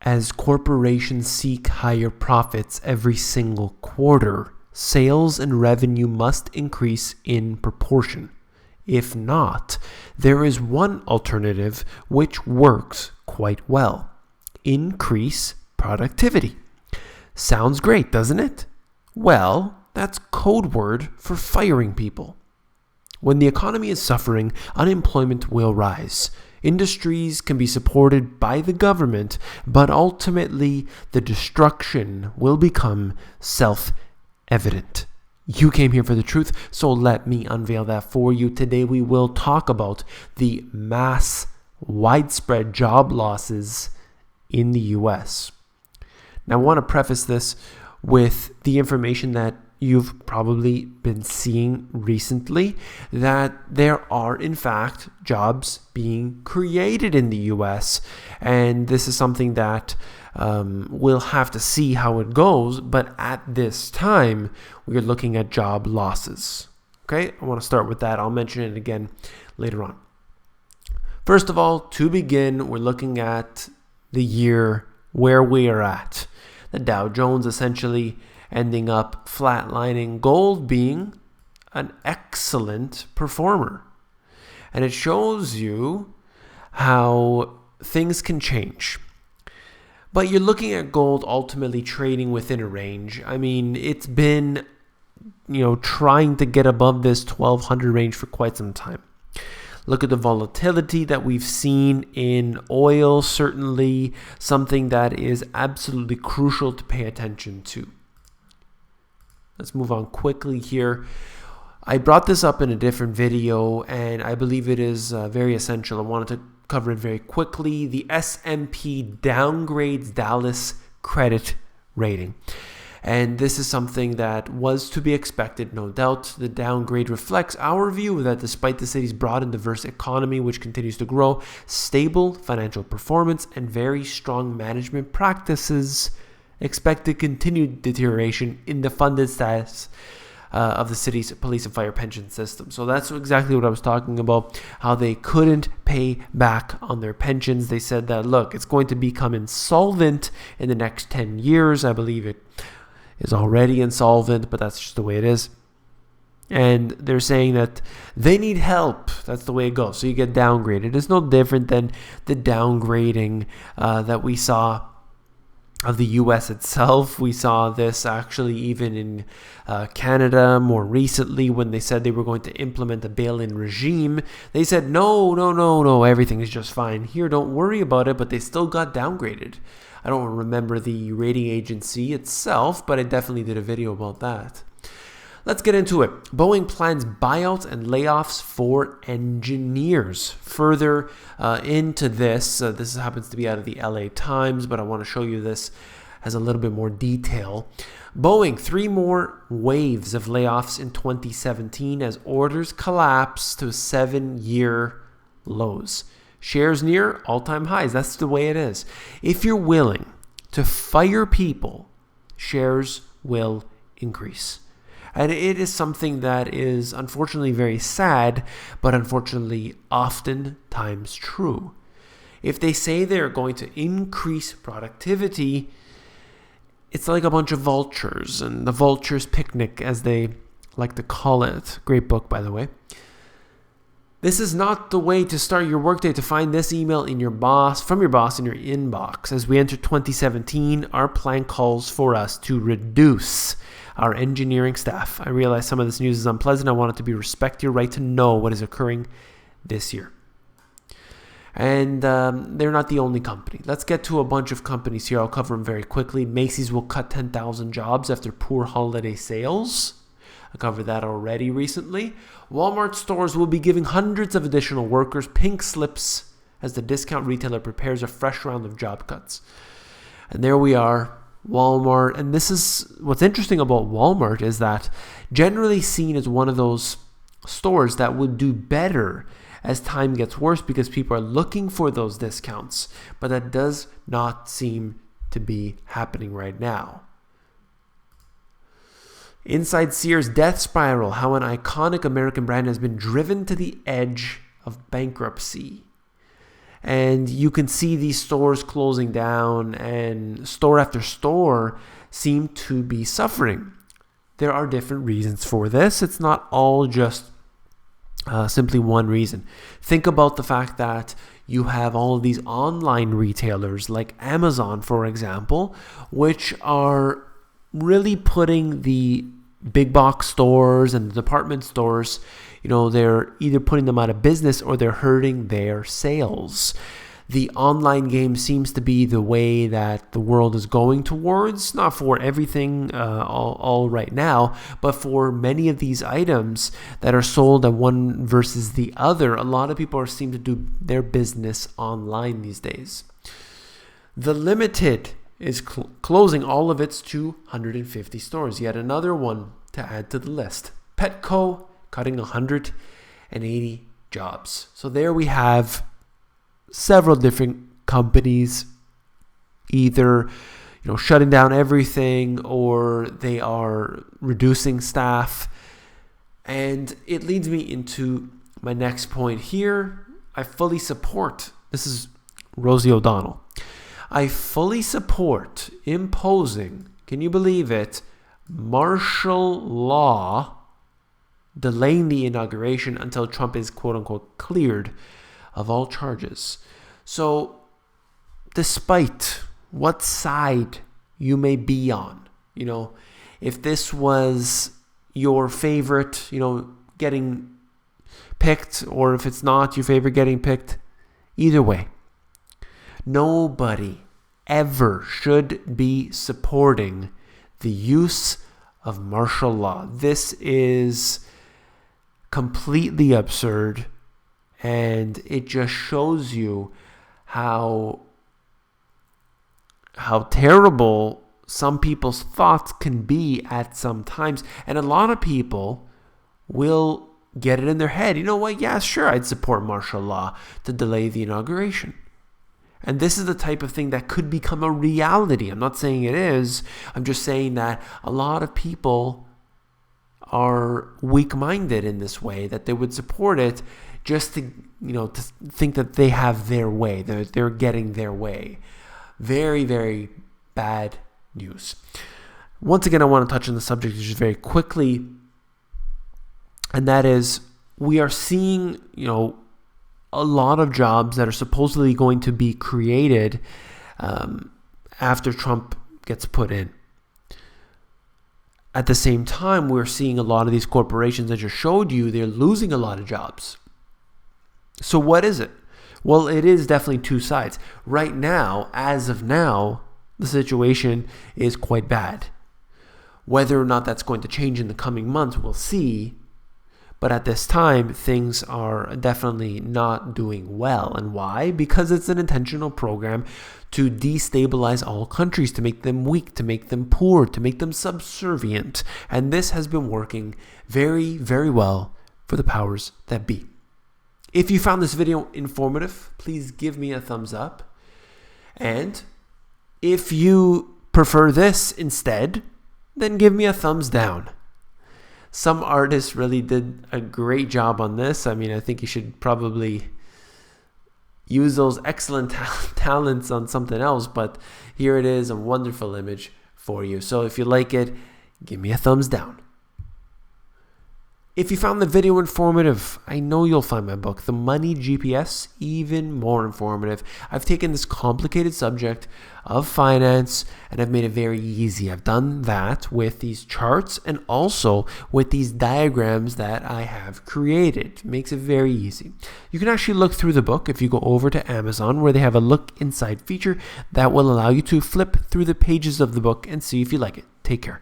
As corporations seek higher profits every single quarter, sales and revenue must increase in proportion. If not, there is one alternative which works quite well. Increase productivity. Sounds great, doesn't it? Well, that's code word for firing people. When the economy is suffering, unemployment will rise. Industries can be supported by the government, but ultimately the destruction will become self-evident. You came here for the truth, so let me unveil that for you. Today we will talk about the mass, widespread job losses in the U.S. Now I want to preface this with the information that you've probably been seeing recently, that there are in fact jobs being created in the US, and this is something that we'll have to see how it goes, but at this time we're looking at job losses. Okay, I want to start with that. I'll mention it again later on. First of all, to begin, we're looking at the year where we are at. The Dow Jones essentially ending up flatlining, gold being an excellent performer. And it shows you how things can change. But you're looking at gold ultimately trading within a range. I mean, it's been, trying to get above this 1200 range for quite some time. Look at the volatility that we've seen in oil, certainly something that is absolutely crucial to pay attention to. Let's move on quickly here. I brought this up in a different video, and I believe it is very essential. I wanted to cover it very quickly. The S&P downgrades Dallas credit rating. And this is something that was to be expected, no doubt. The downgrade reflects our view that despite the city's broad and diverse economy, which continues to grow, stable financial performance, and very strong management practices, expected continued deterioration in the funded status of the city's police and fire pension system. So that's exactly what I was talking about, how they couldn't pay back on their pensions. They said that, look, it's going to become insolvent in the next 10 years. I believe it is already insolvent, but that's just the way it is. And they're saying that they need help. That's the way it goes. So you get downgraded. It's no different than the downgrading that we saw of the U.S. itself. We saw this actually even in Canada more recently when they said they were going to implement a bail-in regime. They said, no, everything is just fine here. Don't worry about it, but they still got downgraded. I don't remember the rating agency itself, but I definitely did a video about that. Let's get into it. Boeing plans buyouts and layoffs for engineers. Further into this, this happens to be out of the LA Times, but I want to show you this as a little bit more detail. Boeing, 3 more waves of layoffs in 2017 as orders collapse to 7-year lows. Shares near all-time highs. That's the way it is. If you're willing to fire people, shares will increase. And it is something that is unfortunately very sad, but unfortunately oftentimes true. If they say they're going to increase productivity, it's like a bunch of vultures, and the vultures picnic, as they like to call it. Great book, by the way. This is not the way to start your workday. To find this email from your boss in your inbox. As we enter 2017, our plan calls for us to reduce our engineering staff. I realize some of this news is unpleasant. I want it to be respect your right to know what is occurring this year. And they're not the only company. Let's get to a bunch of companies here. I'll cover them very quickly. Macy's will cut 10,000 jobs after poor holiday sales. I covered that already recently. Wal-Mart stores will be giving hundreds of additional workers pink slips as the discount retailer prepares a fresh round of job cuts. And there we are, Walmart. And this is what's interesting about Walmart is that generally seen as one of those stores that would do better as time gets worse because people are looking for those discounts. But that does not seem to be happening right now. Inside Sears' death spiral, how an iconic American brand has been driven to the edge of bankruptcy. And you can see these stores closing down, and store after store seem to be suffering. There are different reasons for this. It's not all just simply one reason. Think about the fact that you have all of these online retailers like Amazon, for example, which are really putting the big box stores and the department stores, they're either putting them out of business or they're hurting their sales. The online game seems to be the way that the world is going towards, not for everything all right now, but for many of these items that are sold at one versus the other. A lot of people seem to do their business online these days. The Limited is closing all of its 250 stores. Yet another one to add to the list. Petco cutting 180 jobs. So there we have several different companies either shutting down everything or they are reducing staff. And it leads me into my next point here. I fully support, this is Rosie O'Donnell, I fully support imposing, can you believe it, martial law delaying the inauguration until Trump is quote unquote cleared of all charges. So despite what side you may be on, if this was your favorite, getting picked, or if it's not your favorite getting picked, either way, nobody ever should be supporting the use of martial law. This is completely absurd, and it just shows you how terrible some people's thoughts can be at some times. And a lot of people will get it in their head, yeah, sure, I'd support martial law to delay the inauguration. And this is the type of thing that could become a reality. I'm not saying it is. I'm just saying that a lot of people are weak-minded in this way, that they would support it just to think that they have their way, they're getting their way. Very, very bad news. Once again, I want to touch on the subject just very quickly, and that is we are seeing, a lot of jobs that are supposedly going to be created after Trump gets put in. At the same time, we're seeing a lot of these corporations I just showed you, they're losing a lot of jobs. So what is it? Well, it is definitely two sides. Right now, as of now, the situation is quite bad. Whether or not that's going to change in the coming months, we'll see. But at this time, things are definitely not doing well. And why? Because it's an intentional program to destabilize all countries, to make them weak, to make them poor, to make them subservient. And this has been working very, very well for the powers that be. If you found this video informative, please give me a thumbs up. And if you prefer this instead, then give me a thumbs down. Some artists really did a great job on this. I think you should probably use those excellent talents on something else, but here it is, a wonderful image for you. So if you like it, give me a thumbs down. If you found the video informative, I know you'll find my book, The Money GPS, even more informative. I've taken this complicated subject of finance and I've made it very easy. I've done that with these charts and also with these diagrams that I have created. It makes it very easy. You can actually look through the book if you go over to Amazon, where they have a look inside feature that will allow you to flip through the pages of the book and see if you like it. Take care.